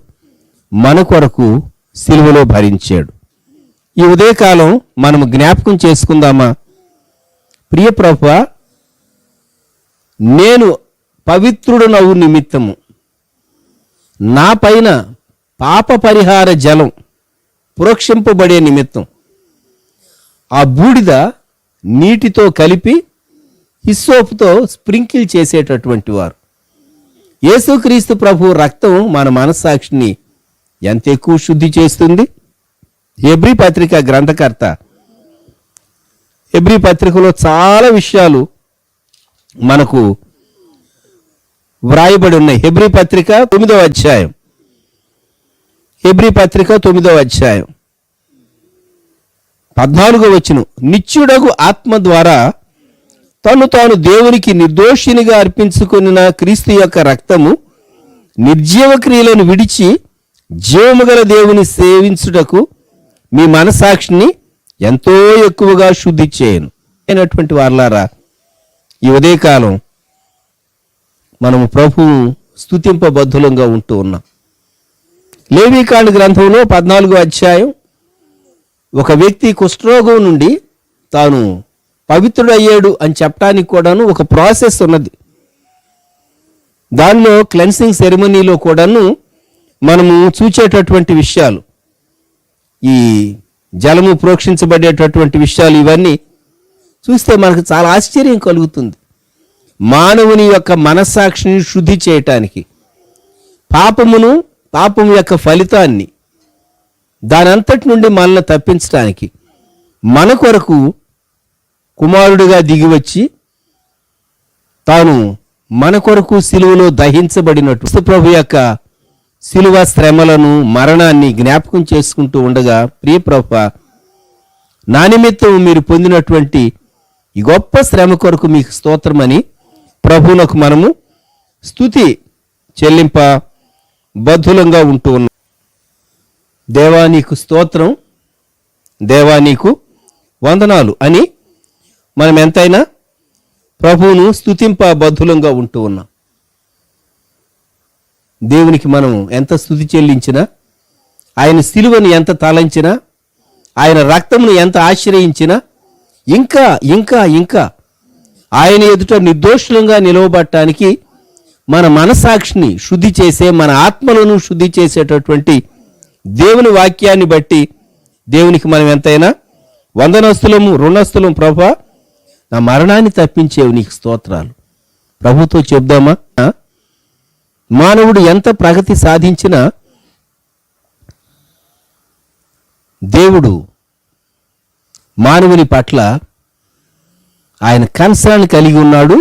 మన కొరకు సిలువలో భరించాడు. ఈ ఉదయకాలం మనము జ్ఞాపకం చేసుకుందామా? ప్రియ ప్రభువా, నేను పవిత్రుడనవు నిమిత్తము నా పైన పాప పరిహార జలం ప్రోక్షింపబడే నిమిత్తం ఆ బూడిద నీటితో కలిపి హిస్సోపుతో స్ప్రింకిల్ చేసేటటువంటి వారు. యేసుక్రీస్తు ప్రభు రక్తం మన మనస్సాక్షిని ఎంత ఎక్కువ శుద్ధి చేస్తుంది. హెబ్రీ పత్రిక గ్రంథకర్త హెబ్రీ పత్రికలో చాలా విషయాలు మనకు వ్రాయబడి ఉన్నాయి. హెబ్రీ పత్రిక 9వ అధ్యాయం, హెబ్రీ పత్రిక 9వ అధ్యాయం 14వ వచనం, నిత్యుడగు ఆత్మ ద్వారా తను తాను దేవునికి నిర్దోషినిగా అర్పించుకున్న క్రీస్తు యొక్క రక్తము నిర్జీవ క్రియలను విడిచి జీవము గల దేవుని సేవించుటకు మీ మనసాక్షిని ఎంతో ఎక్కువగా శుద్ధి చేయను. అయినటువంటి వారలారా, ఈ ఉదయకాలం మనము ప్రభువు స్తుతింపబద్ధులంగా ఉంటూ ఉన్నాం. లేవీకాండ గ్రంథంలో 14వ అధ్యాయం, ఒక వ్యక్తి కుష్ఠరోగం నుండి తాను పవిత్రుడయ్యాడు అని చెప్పడానికి కూడాను ఒక ప్రాసెస్ ఉన్నది. దానిలో క్లెన్సింగ్ సెరమనీలో కూడాను మనము చూచేటటువంటి విషయాలు, ఈ జలము ప్రోక్షించబడేటటువంటి విషయాలు, ఇవన్నీ చూస్తే మనకు చాలా ఆశ్చర్యం కలుగుతుంది. మానవుని యొక్క మనస్సాక్షిని శుద్ధి చేయటానికి, పాపం యొక్క ఫలితాన్ని దానంతటి నుండి మనల్ని తప్పించడానికి మన కొరకు కుమారుడిగా దిగివచ్చి తాను మన కొరకు సిలువలో దహించబడినట్టు ప్రభు యొక్క సిలువ శ్రమలను, మరణాన్ని జ్ఞాపకం చేసుకుంటూ ఉండగా, ప్రియ ప్రభువా, నా నిమిత్తం మీరు పొందినటువంటి ఈ గొప్ప శ్రమ కొరకు మీకు స్తోత్రమని ప్రభువునకు మనము స్తుతి చెల్లింప బద్ధులంగా ఉంటూ ఉన్నాం. దేవా నీకు స్తోత్రం, దేవా నీకు వందనాలు అని మనం ఎంతైనా ప్రభువును స్తుతింప బద్ధులంగా ఉంటూ ఉన్నాం. దేవునికి మనం ఎంత స్తుతి చెల్లించినా, ఆయన సిలువను ఎంత తలంచినా, ఆయన రక్తమును ఎంత ఆశ్రయించినా, ఇంకా ఇంకా ఇంకా ఆయన ఎదుట నిర్దోషులంగా నిలవబడటానికి మన మనసాక్షిని శుద్ధి చేసే, మన ఆత్మలను శుద్ధి చేసేటటువంటి దేవుని వాక్యాన్ని బట్టి దేవునికి మనం ఎంతైనా వందనస్తులము, రుణస్తులం. ప్రభా, నా మరణాన్ని తప్పించేవి నీకు స్తోత్రాలు. ప్రభుతో చెప్దామా? మానవుడు ఎంత ప్రగతి సాధించినా దేవుడు మానవుని పట్ల ఆయన కన్సర్న్ కలిగి ఉన్నాడు.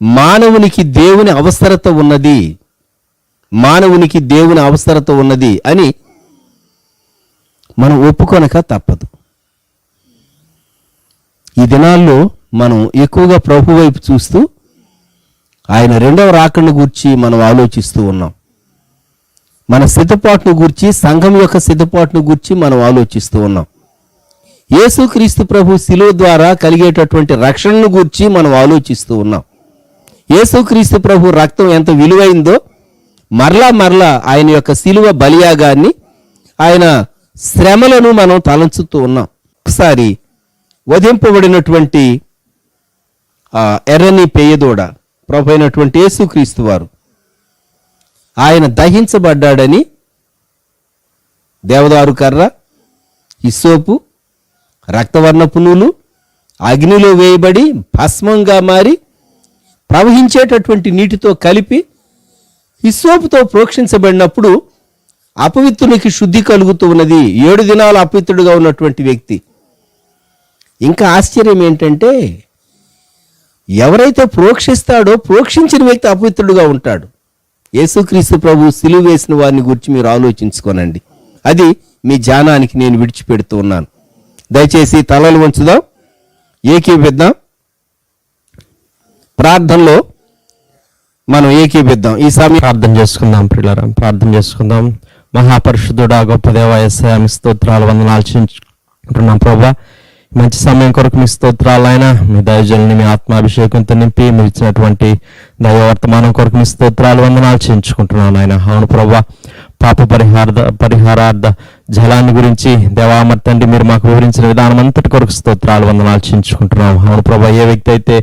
మానవునికి దేవుని అవసరత ఉన్నది, మానవునికి దేవుని అవసరత ఉన్నది అని మనం ఒప్పుకొనక తప్పదు. ఈ దినాల్లో మనం ఎక్కువగా ప్రభు వైపు చూస్తూ ఆయన రెండవ రాకడను గూర్చి మనం ఆలోచిస్తూ ఉన్నాం. మన సిద్ధపాటును గూర్చి, సంఘం యొక్క సిద్ధపాటును గూర్చి మనం ఆలోచిస్తూ ఉన్నాం. యేసుక్రీస్తు ప్రభు శిలువ ద్వారా కలిగేటటువంటి రక్షణను గూర్చి మనం ఆలోచిస్తూ ఉన్నాం. యేసుక్రీస్తు ప్రభు రక్తం ఎంత విలువైందో మరలా ఆయన యొక్క శిలువ బలియాగాన్ని, ఆయన శ్రమలను మనం తలంచుతూ ఉన్నాం. ఒకసారి వధింపబడినటువంటి ఎర్రని పేయదోడ ప్రభు అయినటువంటి యేసుక్రీస్తు వారు ఆయన దహించబడ్డాడని దేవదారు కర్ర, హిస్సోపు, రక్తవర్ణపు నూలు అగ్నిలో వేయబడి భస్మంగా మారి ప్రవహించేటటువంటి నీటితో కలిపి హిస్సోపుతో ప్రోక్షించబడినప్పుడు అపవిత్రునికి శుద్ధి కలుగుతూ ఉన్నది. 7 దినాలు అపవిత్రుడుగా ఉన్నటువంటి వ్యక్తి. ఇంకా ఆశ్చర్యం ఏంటంటే, ఎవరైతే ప్రోక్షిస్తాడో ప్రోక్షించిన వ్యక్తి అపవిత్రుడుగా ఉంటాడు. యేసుక్రీస్తు ప్రభు సిలువ వేసిన వారిని గురించి మీరు ఆలోచించుకోనండి. అది మీ ధ్యానానికి నేను విడిచిపెడుతూ ఉన్నాను. దయచేసి తలలు వంచుదాం, ఏకీపిద్దాం, ప్రార్థనలో మనం ఏకీపిద్దాం. ఈ సమయం ప్రార్థన చేసుకుందాం. ప్రియులారా, ప్రార్థన చేసుకుందాం. మహాపరిశుద్ధుడా, గొప్ప దేవా యేసయ్యా, మీ స్తోత్రాలు, వందనాలు చెల్లించుకుంటున్నాం. ప్రభువా, మంచి సమయం కొరకు మీ స్తోత్రాలు. ఆయన మీ దైవజనుని మీ ఆత్మాభిషేకంతో నింపి మీరు ఇచ్చినటువంటి దైవ వర్తమానం కొరకు మీ స్తోత్రాలు, వందనాలు చెల్లించుకుంటున్నాను. ఆయన అవును ప్రభువా, పాప పరిహారార్థ జలాన్ని గురించి దేవామర్ తండ్రి మీరు మాకు వివరించిన విధానం అంతటి కొరకు స్తోత్రాలు, వందనాలు చెల్లించుకుంటున్నాం. అవును ప్రభా, ఏ వ్యక్తి అయితే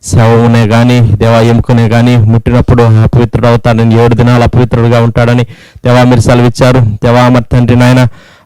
శవమునే కానీ దేవా ఎముకనే కానీ ముట్టినప్పుడు అపవిత్రుడు అవుతాడని, 7 దినాలు అపవిత్రుడుగా ఉంటాడని దేవా మీరు సెలవిచ్చారు. దేవామర్ తండ్రి నాయన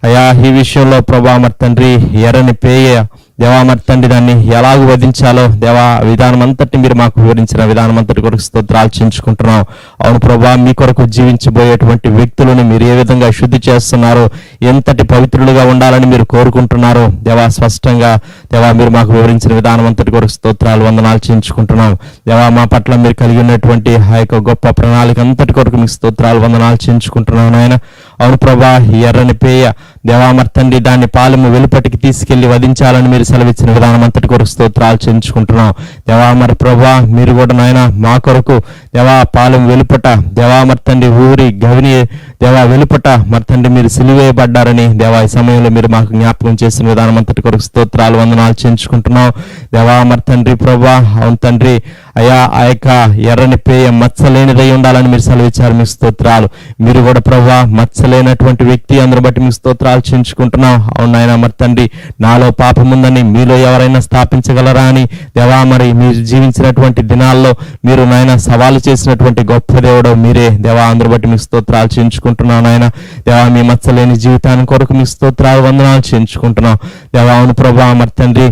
అయా, ఈ విషయంలో ప్రభా మరి తండ్రి ఎర్రని పేయ దేవా మరి తండ్రి దాన్ని ఎలాగ వధించాలో దేవా విధానం అంతటి మీరు మాకు వివరించిన విధానం అంతటి కొరకు స్తోత్రాలు చెల్లించుకుంటున్నాం. అవును ప్రభా, మీ కొరకు జీవించబోయేటువంటి వ్యక్తులను మీరు ఏ విధంగా శుద్ధి చేస్తున్నారో, ఎంతటి పవిత్రులుగా ఉండాలని మీరు కోరుకుంటున్నారో దేవా స్పష్టంగా దేవా మీరు మాకు వివరించిన విధానం అంతటి కొరకు స్తోత్రాలు, వందనాలు చెల్లించుకుంటున్నాం. దేవా మా పట్ల మీరు కలిగి ఉన్నటువంటి ఆ యొక్క గొప్ప ప్రణాళిక అంతటి కొరకు మీకు స్తోత్రాలు, వందనాలు చెల్లించుకుంటున్నాం నాయన. అవును ప్రభా, ఈ ఎర్రని పేయ దేవామర్ తండ్రి దాన్ని పాలెము వెలుపటికి తీసుకెళ్లి వధించాలని మీరు సెలవిచ్చిన విధానం అంతటి కొరకు స్తోత్రాలు చెల్లించుకుంటున్నాం. దేవామర్ ప్రభా, మీరు కూడా నాయన మా కొరకు దేవా పాలెం వెలుపట దేవామర్ తండ్రి ఊరి గవిని దేవా వెలుపట మరి తండ్రి మీరు సిలువేయబడ్డారని దేవా ఈ సమయంలో మీరు మాకు జ్ఞాపకం చేసిన విధానం అంతటి కొరకు స్తోత్రాలు, వందనాలు చెల్లించుకుంటున్నాం. దేవా మరి తండ్రి ప్రభా, అవును తండ్రి అయా ఆ యొక్క ఎర్రని పేయ మచ్చలేనిదై ఉండాలని మీరు సెలవిచ్చారు. మీ స్తోత్రాలు. మీరు కూడా ప్రభా మచ్చలేనటువంటి వ్యక్తి అందరూ బట్టి మీ స్తోత్రాలు చెల్లించుకుంటున్నాం. అవునాయన మరి తండ్రి, నాలో పాపం ఉందని మీలో ఎవరైనా స్థాపించగలరా అని దేవా మరి మీరు జీవించినటువంటి దినాల్లో మీరు నాయన సవాలు చేసినటువంటి గొప్ప దేవుడు మీరే దేవా. అందరూ బట్టి మీ స్తోత్రాలు చెల్లించుకుంటున్నాం నాయన. దేవా మీ మచ్చలేని జీవితాన్ని కొరకు మీ స్తోత్రాలు, వందనాలు చెల్లించుకుంటున్నాం దేవా. అవును ప్రభా మరి తండ్రి,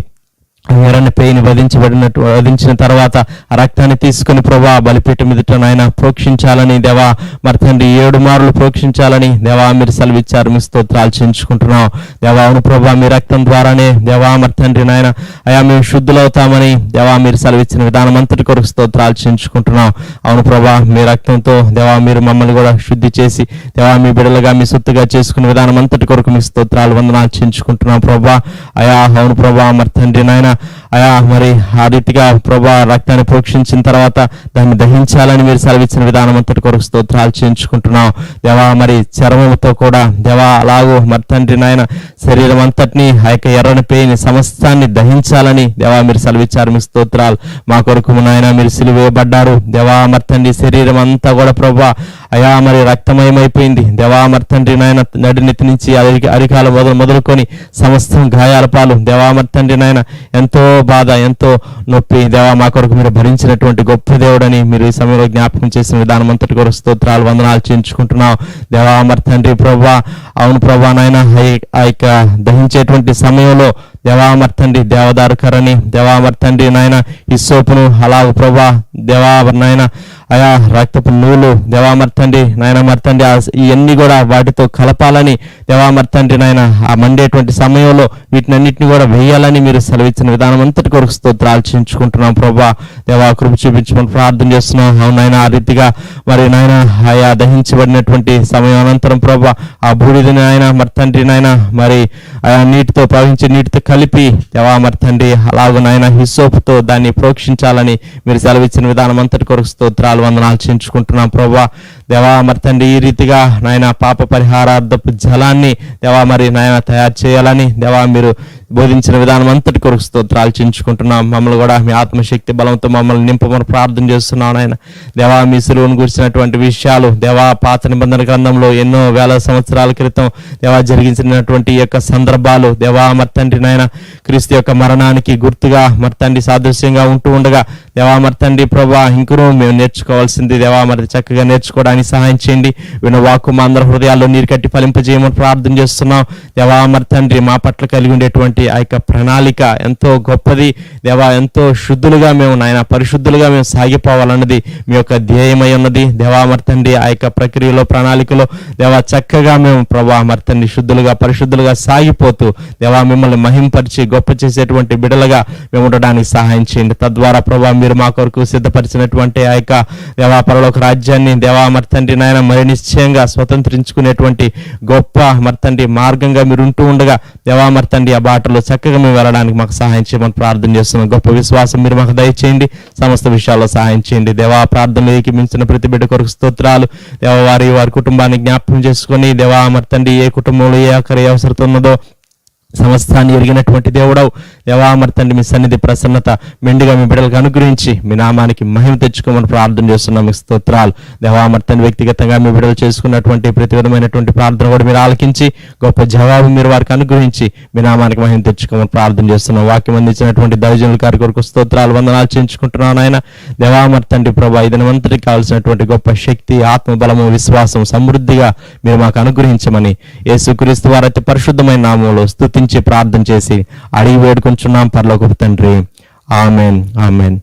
ఎర్రని పేయిని వధించిన తర్వాత ఆ రక్తాన్ని తీసుకుని ప్రభా బలిపీఠం ఎదుట నాయన ప్రోక్షించాలని దేవా మరి తండ్రి 7 మార్లు ప్రోక్షించాలని దేవా మీరు సెలవిచ్చారు. మీ స్తోత్రాలు చెల్లించుకుంటున్నాం దేవా. అవును ప్రభా మీ రక్తం ద్వారానే దేవా మరి తండ్రి నాయన అయా మేము శుద్ధులవుతామని దేవా మీరు సెలవిచ్చిన విధానం అంతటి కొరకు స్తోత్రాలు చెల్లించుకుంటున్నాం. అవును ప్రభా మీ రక్తంతో దేవా మీరు మమ్మల్ని కూడా శుద్ధి చేసి దేవా మీ బిడ్డలుగా మీ సొత్తుగా చేసుకునే విధానం అంతటి కొరకు మీ స్తోత్రాలు వందనాలు చెల్లించుకుంటున్నాం ప్రభా. అయా అవును ప్రభా మరి తండ్రి నాయన అయా మరి ఆ రీతిగా ప్రభా రక్తాన్ని ప్రోక్షించిన తర్వాత దాన్ని దహించాలని మీరు సెలవిచ్చిన విధానం అంతటి కొరకు స్తోత్రాలు చేయించుకుంటున్నాం దేవా. మరి చర్మంతో కూడా దేవా అలాగూ మరి తండ్రి నాయన శరీరం అంతటిని ఆ యొక్క ఎర్రని పేయిని సమస్తాన్ని దహించాలని దేవా మీరు సెలవిచ్చారు. మీ స్తోత్రాలు మా కొరకు నాయన మీరు సిలువేయబడ్డారు దేవా. మరి తండ్రి శరీరం అంతా కూడా ప్రభా అయా మరి రక్తమయమైపోయింది దేవా. మరి తండ్రి నాయన నడినెత్తి నుంచి అరికాల మొదలుకొని సమస్తం గాయాల పాలు దేవా. మరి తండ్రి నాయన ఎంతో బాధ ఎంతో నొప్పి దేవా మా కొరకు మీరు భరించినటువంటి గొప్ప దేవుడని మీరు ఈ సమయంలో జ్ఞాపకం చేసిన విధానం అంతటి కొరకు స్తోత్రాలు వందనాలు చేయించుకుంటున్నాం దేవా. మరి తండ్రి ప్రభా అవును ప్రభా నాయన ఆ యొక్క దహించేటువంటి సమయంలో దేవా మరి తండ్రి దేవదారు కర్రని దేవా మరి తండ్రి నాయన ఈ సోపును అలాగ ప్రభా దేవా నాయన అయా రక్తపు నూలు దేవా మరి తండ్రి నాయన మరి తండ్రి ఇవన్నీ కూడా వాటితో కలపాలని దేవా మరి తండ్రి నాయన ఆ మండేటువంటి సమయంలో వీటినన్నింటినీ కూడా వేయాలని మీరు సెలవిచ్చిన విధానం అంతటి కొరకు స్తోత్రాలు చేయించుకుంటున్నాం ప్రభా. దేవా కృప చూపించమని ప్రార్థన చేస్తున్నాం. అవునైనా ఆ రీతిగా మరి నాయన ఆయా దహించబడినటువంటి సమయం అనంతరం ప్రభా ఆ బూడిదని నాయన మరి తండ్రి నాయన మరి ఆయా నీటితో ప్రవహించే నీటితో కలిపి దేవా మరి తండ్రి అలాగ నాయన హిస్సోపుతో దాన్ని ప్రోక్షించాలని మీరు సెలవిచ్చిన విధానం అంతటి కొరకు స్తోత్రాలు వందనాలు చేయించుకుంటున్నాం ప్రభా. దేవా మరి తండ్రి ఈ రీతిగా నాయన పాప పరిహారార్థపు జలాన్ని దేవా మరి నాయన తయారు చేయాలని దేవా మీరు బోధించిన విధానం అంతటి కొరకు స్తోత్రాలు చేయించుకుంటున్నాం. మమ్మల్ని కూడా మీ ఆత్మశక్తి బలంతో మమ్మల్ని నింపమని ప్రార్థన చేస్తున్నాం నాయన దేవా. మీ సిలువను గురించినటువంటి విషయాలు దేవా పాత నిబంధన గ్రంథంలో ఎన్నో వేల సంవత్సరాల క్రితం దేవా జరిగించినటువంటి ఈ యొక్క సందర్భాలు దేవా మరి తండ్రి నాయన క్రీస్తు యొక్క మరణానికి గుర్తుగా మరి తండ్రి సాదృశ్యంగా ఉంటూ ఉండగా దేవా మరి తండ్రి ప్రభా ఇంకనూ మేము నేర్చుకోవాల్సింది దేవా మరి చక్కగా నేర్చుకోవడానికి సహాయం చేయండి. విన వాక్కు మా అందరి హృదయాల్లో నీరు కట్టి ఫలింపజేయమని ప్రార్థన చేస్తున్నాం దేవా. మరి తండ్రి మా పట్ల కలిగి ఉండేటువంటి ఆ యొక్క ప్రణాళిక ఎంతో గొప్పది దేవా. ఎంతో శుద్ధులుగా మేము నాయన పరిశుద్ధులుగా మేము సాగిపోవాలన్నది మీ యొక్క ధ్యేయమై ఉన్నది దేవా. మరి తండ్రి ఆ యొక్క ప్రక్రియలో ప్రణాళికలో దేవా చక్కగా మేము ప్రభా మరి తండ్రి శుద్ధులుగా పరిశుద్ధులుగా సాగిపోతూ దేవా మిమ్మల్ని మహింపరిచి గొప్ప చేసేటువంటి బిడలుగా మేము ఉండడానికి సహాయం చేయండి. తద్వారా ప్రభా మీరు మా కొరకు సిద్ధపరిచినటువంటి ఆ యొక్క దేవా పరలోక రాజ్యాన్ని దేవా మరి తండ్రి నాయన మరి నిశ్చయంగా స్వతంత్రించుకునేటువంటి గొప్ప మరి తండ్రి మార్గంగా మీరు ఉంటూ ఉండగా దేవా మరి తండ్రి ఆ బాటలో చక్కగా మేము వెళ్ళడానికి మాకు సహాయం చేయమని ప్రార్థన చేస్తున్నాం. గొప్ప విశ్వాసం మీరు మాకు దయచేయండి. సమస్త విషయాల్లో సహాయం చేయండి దేవా. ప్రార్థనలు ఏకీమించిన ప్రతి బిడ్డ కొరకు స్తోత్రాలు దేవా. వారి కుటుంబాన్ని జ్ఞాపకం చేసుకుని దేవా మరి తండ్రి ఏ కుటుంబంలో ఏ ఆఖరి అవసరం ఉన్నదో సమస్తాన్ని ఎరిగినటువంటి దేవుడవు దేవా మరి తండ్రి మీ సన్నిధి ప్రసన్నత మెండుగా మీ బిడ్డలకు అనుగ్రహించి మీ నామానికి మహిమ తెచ్చుకోమని ప్రార్థన చేస్తున్నాం. మీ స్తోత్రాలు దేవా మరి తండ్రి వ్యక్తిగతంగా మీ బిడ్డలు చేసుకున్నటువంటి ప్రతి విధమైనటువంటి ప్రార్థన కూడా మీరు ఆలకించి గొప్ప జవాబు మీరు వారికి అనుగ్రహించి మీ నామానికి మహిమ తెచ్చుకోమని ప్రార్థన చేస్తున్నాం. వాక్యం అందించినటువంటి దైవజనుల గారి కొరకు స్తోత్రాలు వందనాలు చేయించుకుంటున్నాను ఆయన దేవా మరి తండ్రి ప్రభా ఈ దినమంతటికి కావాల్సినటువంటి గొప్ప శక్తి ఆత్మబలము విశ్వాసం సమృద్ధిగా మీరు మాకు అనుగ్రహించమని యేసుక్రీస్తు వారి అతి పరిశుద్ధమైన నామంలో స్తుతించి ప్రార్థన చేసి అడిగి వేడుకొంచున్నాం పరలోకపు తండ్రి. Amen amen.